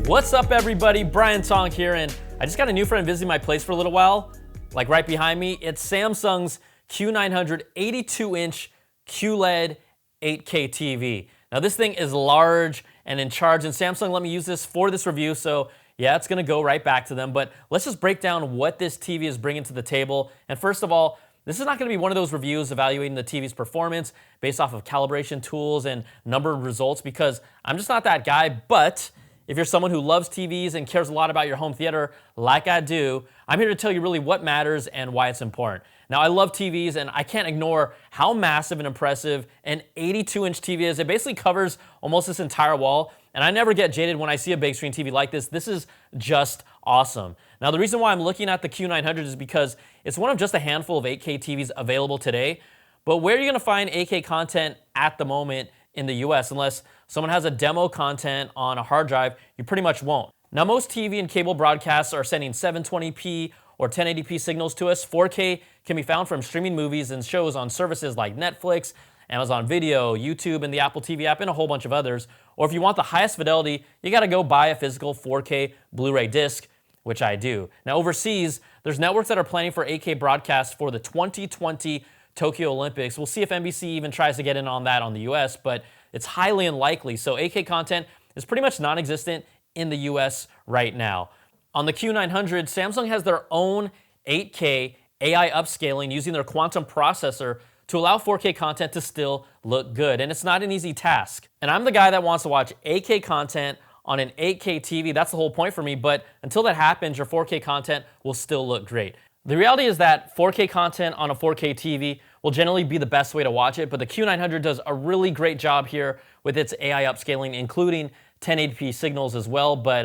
What's up, everybody? Brian Tong here, and I just got a new friend visiting my place for a little while. Like right behind me, it's Samsung's Q900 82-inch QLED 8K TV. Now this thing is large and in charge, and Samsung let me use this for this review, so yeah, it's gonna go right back to them. But let's just break down what this TV is bringing to the table. And first of all, this is not gonna be one of those reviews evaluating the TV's performance based off of calibration tools and numbered results, because I'm just not that guy. But if you're someone who loves TVs and cares a lot about your home theater like I do, I'm here to tell you really what matters and why it's important. Now, I love TVs, and I can't ignore how massive and impressive an 82-inch TV is. It basically covers almost this entire wall, and I never get jaded when I see a big screen TV like this. This is just awesome. Now, the reason why I'm looking at the Q900 is because it's one of just a handful of 8K TVs available today. But where are you gonna find 8K content at the moment in the US? Unless someone has a demo content on a hard drive, you pretty much won't. Now, most TV and cable broadcasts are sending 720p or 1080p signals to us. 4K can be found from streaming movies and shows on services like Netflix, Amazon Video, YouTube, and the Apple TV app, and a whole bunch of others. Or if you want the highest fidelity, you gotta go buy a physical 4K Blu-ray disc, which I do. Now, overseas, there's networks that are planning for 8K broadcasts for the 2020 Tokyo Olympics. We'll see if NBC even tries to get in on that on the US, but it's highly unlikely. So 8K content is pretty much non-existent in the US right now. On the Q900, Samsung has their own 8K AI upscaling using their quantum processor to allow 4K content to still look good. And it's not an easy task. And I'm the guy that wants to watch 8K content on an 8K TV. That's the whole point for me. But until that happens, your 4K content will still look great. The reality is that 4K content on a 4K TV will generally be the best way to watch it, but the Q900 does a really great job here with its AI upscaling, including 1080p signals as well. But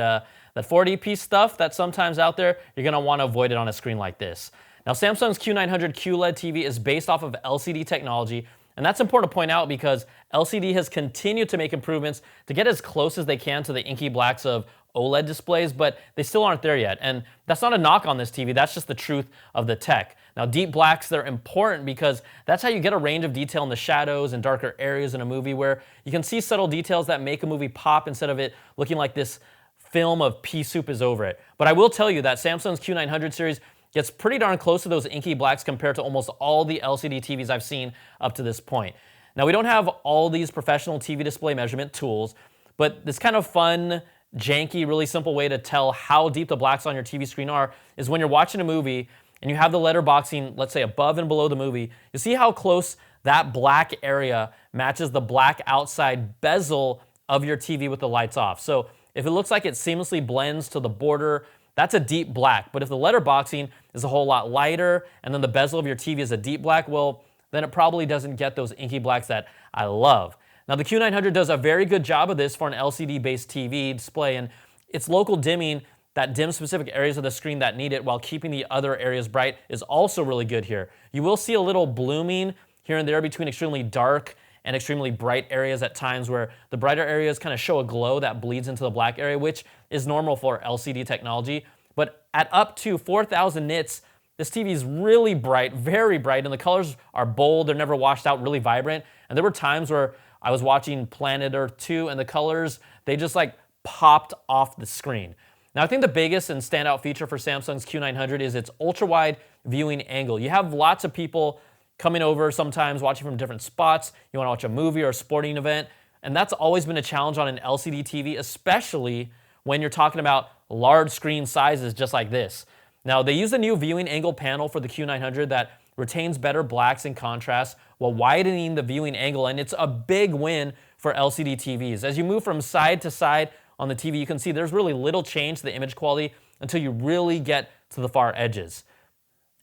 that 480p stuff that's sometimes out there, you're gonna wanna avoid it on a screen like this. Now, Samsung's Q900 QLED TV is based off of LCD technology, and that's important to point out because LCD has continued to make improvements to get as close as they can to the inky blacks of OLED displays, but they still aren't there yet. And that's not a knock on this TV, that's just the truth of the tech. Now, deep blacks, they're important because that's how you get a range of detail in the shadows and darker areas in a movie, where you can see subtle details that make a movie pop instead of it looking like this film of pea soup is over it. But I will tell you that Samsung's Q900 series gets pretty darn close to those inky blacks compared to almost all the LCD TVs I've seen up to this point. Now, we don't have all these professional TV display measurement tools, but this kind of fun, janky, really simple way to tell how deep the blacks on your TV screen are is when you're watching a movie and you have the letterboxing, let's say above and below the movie, you see how close that black area matches the black outside bezel of your TV with the lights off. So if it looks like it seamlessly blends to the border, that's a deep black. But if the letterboxing is a whole lot lighter and then the bezel of your TV is a deep black, well, then it probably doesn't get those inky blacks that I love. Now, the Q900 does a very good job of this for an LCD-based TV display, and its local dimming that dims specific areas of the screen that need it while keeping the other areas bright is also really good here. You will see a little blooming here and there between extremely dark and extremely bright areas at times, where the brighter areas kind of show a glow that bleeds into the black area, which is normal for LCD technology. But at up to 4,000 nits, this TV is really bright, very bright, and the colors are bold, they're never washed out, really vibrant. And there were times where I was watching Planet Earth 2 and the colors, they just like popped off the screen. Now, I think the biggest and standout feature for Samsung's Q900 is its ultra-wide viewing angle. You have lots of people coming over sometimes, watching from different spots. You wanna watch a movie or a sporting event, and that's always been a challenge on an LCD TV, especially when you're talking about large screen sizes just like this. Now, they use a new viewing angle panel for the Q900 that retains better blacks and contrast while widening the viewing angle, and it's a big win for LCD TVs. As you move from side to side on the TV, you can see there's really little change to the image quality until you really get to the far edges.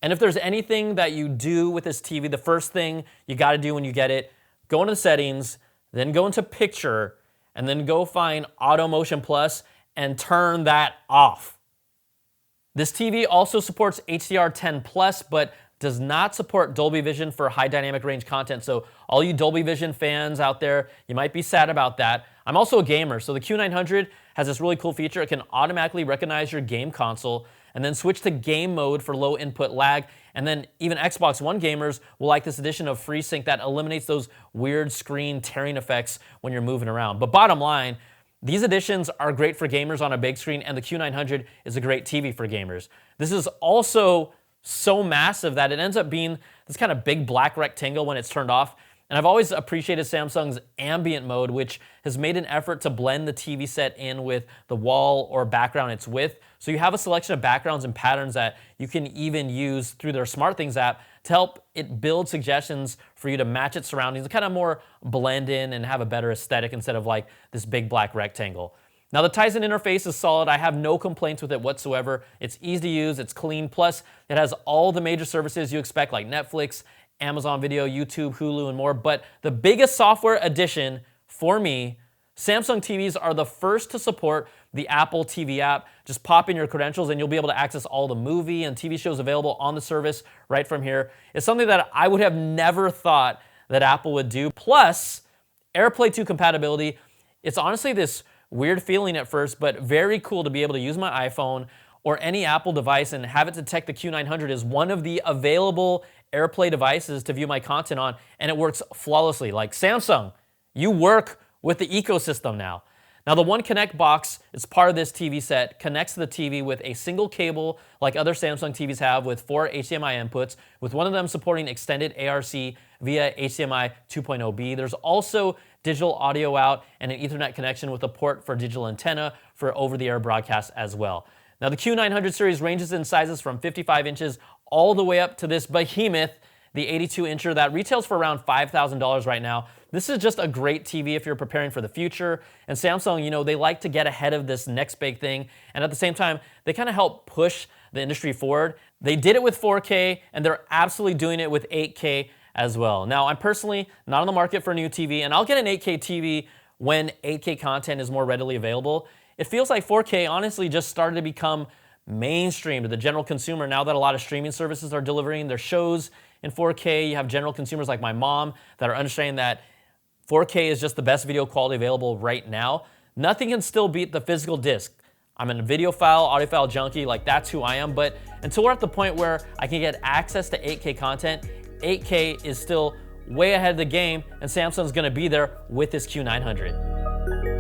And if there's anything that you do with this TV, the first thing you gotta do when you get it, go into settings, then go into picture, and then go find Auto Motion Plus and turn that off. This TV also supports HDR10 Plus, but does not support Dolby Vision for high dynamic range content. So all you Dolby Vision fans out there, you might be sad about that. I'm also a gamer, so the Q900 has this really cool feature. It can automatically recognize your game console and then switch to game mode for low input lag. And then even Xbox One gamers will like this addition of FreeSync that eliminates those weird screen tearing effects when you're moving around. But bottom line, These additions are great for gamers on a big screen, and the Q900 is a great TV for gamers. This is also so massive that it ends up being this kind of big black rectangle when it's turned off. And I've always appreciated Samsung's Ambient Mode, which has made an effort to blend the TV set in with the wall or background it's with. So you have a selection of backgrounds and patterns that you can even use through their SmartThings app to help it build suggestions for you to match its surroundings and kind of more blend in and have a better aesthetic instead of like this big black rectangle. Now the Tizen interface is solid. I have no complaints with it whatsoever. It's easy to use, it's clean, plus it has all the major services you expect like Netflix, Amazon Video, YouTube, Hulu, and more. But the biggest software addition for me, Samsung TVs are the first to support the Apple TV app. Just pop in your credentials and you'll be able to access all the movie and TV shows available on the service right from here. It's something that I would have never thought that Apple would do. Plus, AirPlay 2 compatibility. It's honestly this weird feeling at first, but very cool to be able to use my iPhone or any Apple device and have it detect the Q900 as one of the available AirPlay devices to view my content on, and it works flawlessly. Like Samsung, you work with the ecosystem now. Now the One Connect box is part of this TV set, connects to the TV with a single cable like other Samsung TVs have with 4 HDMI inputs, with one of them supporting extended ARC via HDMI 2.0B. There's also digital audio out and an Ethernet connection with a port for digital antenna for over-the-air broadcast as well. Now the Q900 series ranges in sizes from 55 inches all the way up to this behemoth, the 82-incher that retails for around $5,000 right now. This is just a great TV if you're preparing for the future. And Samsung, you know, they like to get ahead of this next big thing. And at the same time, they kind of help push the industry forward. They did it with 4K, and they're absolutely doing it with 8K as well. Now, I'm personally not on the market for a new TV, and I'll get an 8K TV when 8K content is more readily available. It feels like 4K honestly just started to become mainstream to the general consumer now that a lot of streaming services are delivering their shows in 4K. You have general consumers like my mom that are understanding that 4K is just the best video quality available right now. Nothing can still beat the physical disc. I'm a audio file junkie, like that's who I am, but until we're at the point where I can get access to 8K content, 8K is still way ahead of the game, and Samsung's gonna be there with this Q900.